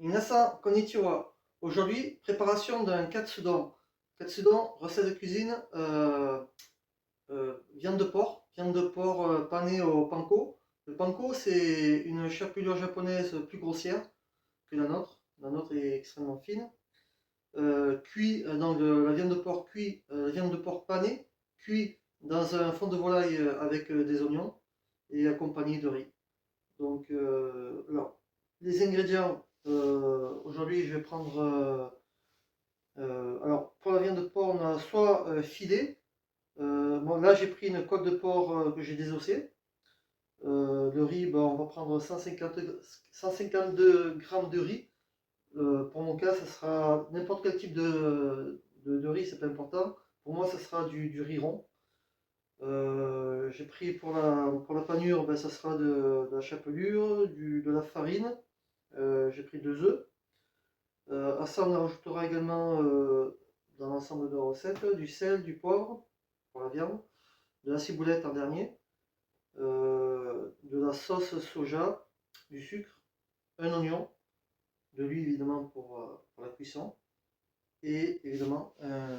Minasan, konnichiwa. Aujourd'hui, préparation d'un katsudon. Katsudon, recette de cuisine, viande de porc panée au panko. Le panko, c'est une chapelure japonaise plus grossière que la nôtre. La nôtre est extrêmement fine. Cuit dans la viande de porc la viande de porc panée, cuit dans un fond de volaille avec des oignons et accompagné de riz. Donc, alors, les ingrédients, aujourd'hui, je vais prendre. Alors, pour la viande de porc, on a soit filet. Bon, là, j'ai pris une côte de porc que j'ai désossée. Le riz, ben, on va prendre 152 grammes de riz. Pour mon cas, ça sera n'importe quel type de riz, c'est pas important. Pour moi, ça sera du riz rond. J'ai pris pour la panure, ben, ça sera de la chapelure, de la farine. J'ai pris 2 œufs. À ça, on rajoutera également dans l'ensemble de la recette du sel, du poivre pour la viande, de la ciboulette en dernier, de la sauce soja, du sucre, un oignon, de l'huile évidemment pour la cuisson, et évidemment un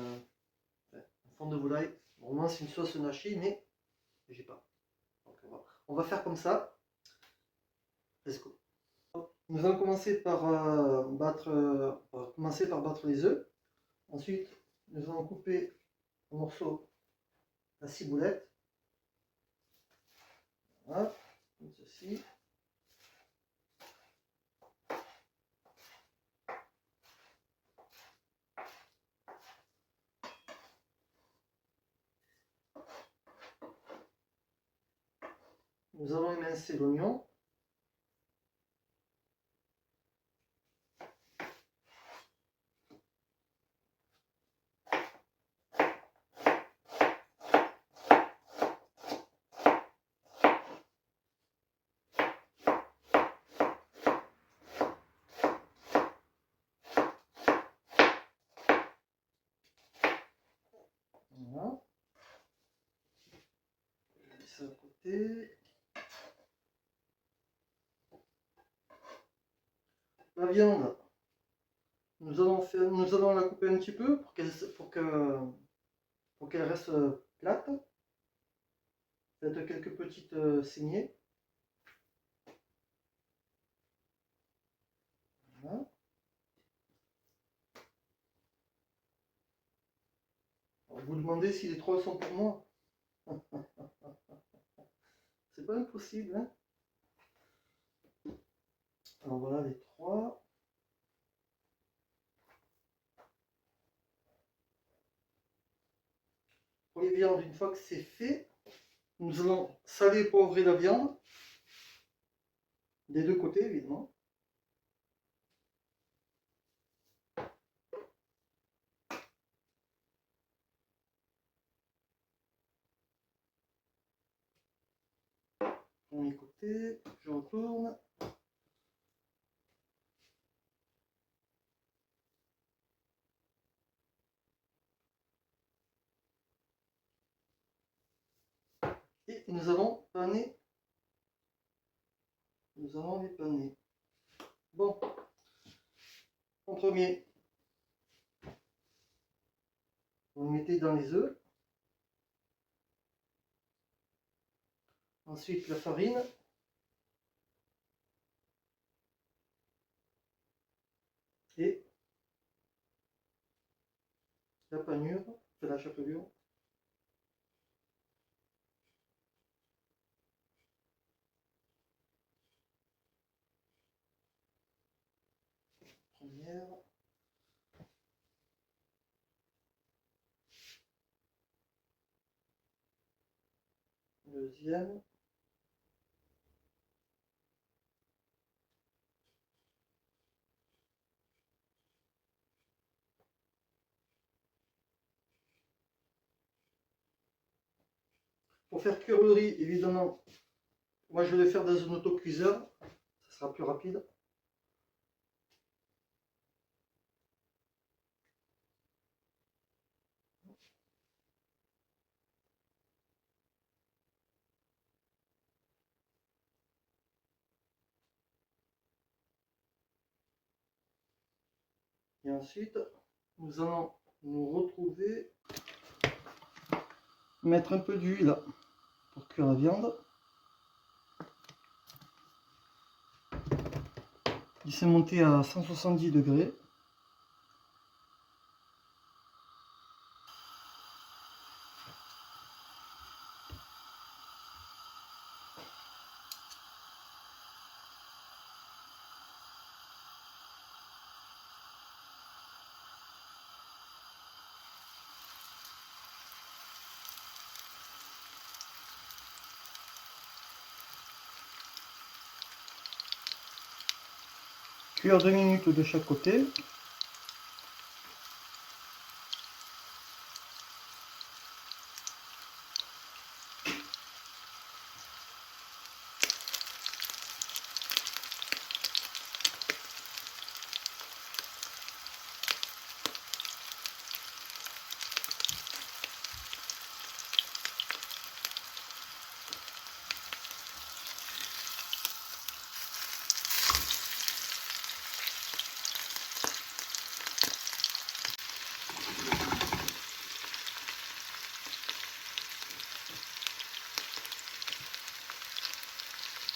fond de volaille. Normalement, c'est une sauce nashi, mais j'ai pas. Donc, on va faire comme ça. Let's go. Nous allons commencer commencer par battre les œufs. Ensuite, nous allons couper en morceaux la ciboulette. Voilà, comme ceci. Nous allons émincer l'oignon. Voilà. Je mets ça à côté. La viande, nous allons la couper un petit peu pour qu'elle reste plate. Faites quelques petites saignées. Voilà. Alors, vous demandez si les 3 sont pour moi. C'est pas impossible, hein. Alors voilà les 3. Pour les viandes, une fois que c'est fait, nous allons saler et poivrer la viande. Des 2 côtés, évidemment. Premier côté, je retourne. Et nous allons paner. Nous allons les paner. Bon, en premier, vous le mettez dans les œufs. Ensuite, la farine. Et la panure, enfin la chapelure. Première. Deuxième. Pour faire cuire le riz, évidemment, moi je vais le faire dans un autocuiseur, ça sera plus rapide. Et ensuite, nous allons nous retrouver, mettre un peu d'huile pour cuire la viande. Laisser monter à 170 degrés. Cuire 2 minutes de chaque côté.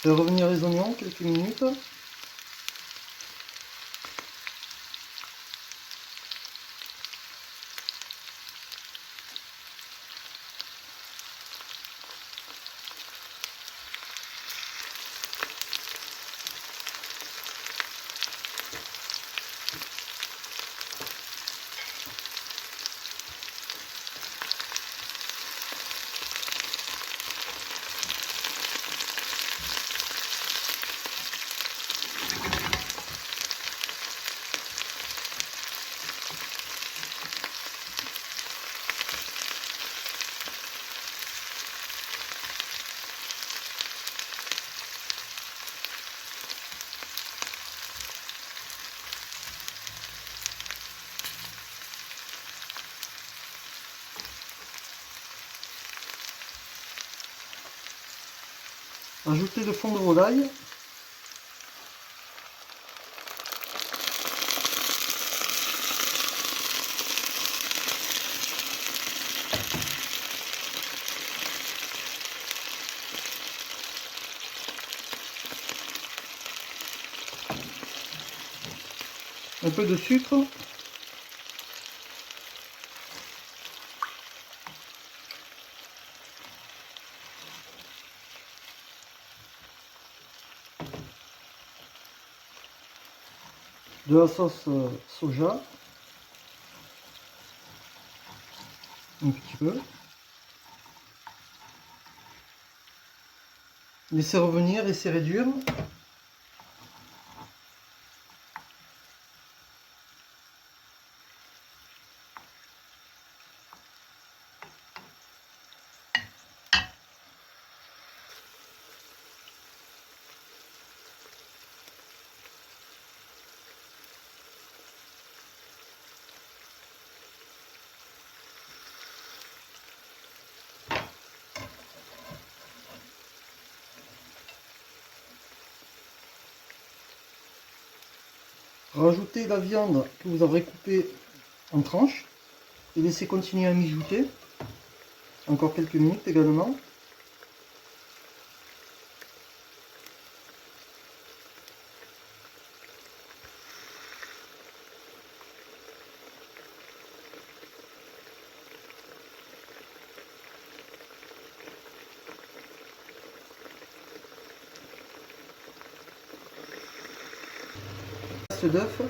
Faire revenir les oignons quelques minutes. Ajouter le fond de volaille. Un peu de sucre. De la sauce soja. Un petit peu. Laisser revenir, laisser réduire. Rajoutez la viande que vous aurez coupée en tranches et laissez continuer à mijoter encore quelques minutes également. D'œuf.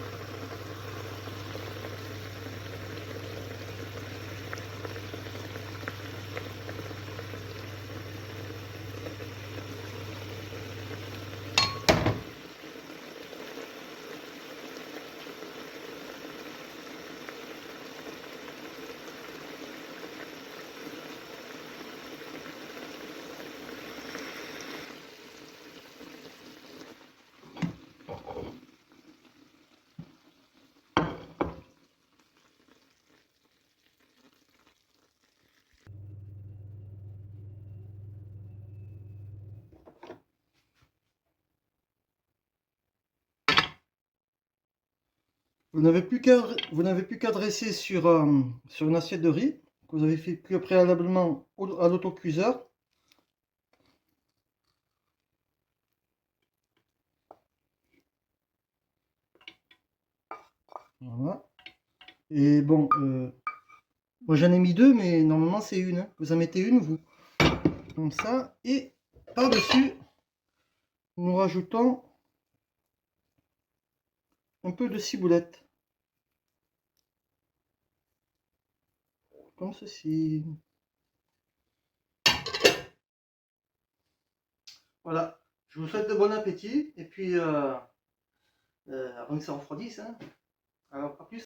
Vous n'avez plus qu'à dresser sur une assiette de riz que vous avez fait cuire préalablement à l'autocuiseur. Voilà. Et bon, moi j'en ai mis deux, mais normalement c'est une, hein. Vous en mettez une, vous. Comme ça. Et par-dessus, nous rajoutons un peu de ciboulette. Comme ceci. Voilà. Je vous souhaite de bon appétit. Et puis, avant que ça refroidisse, hein. Alors, à plus.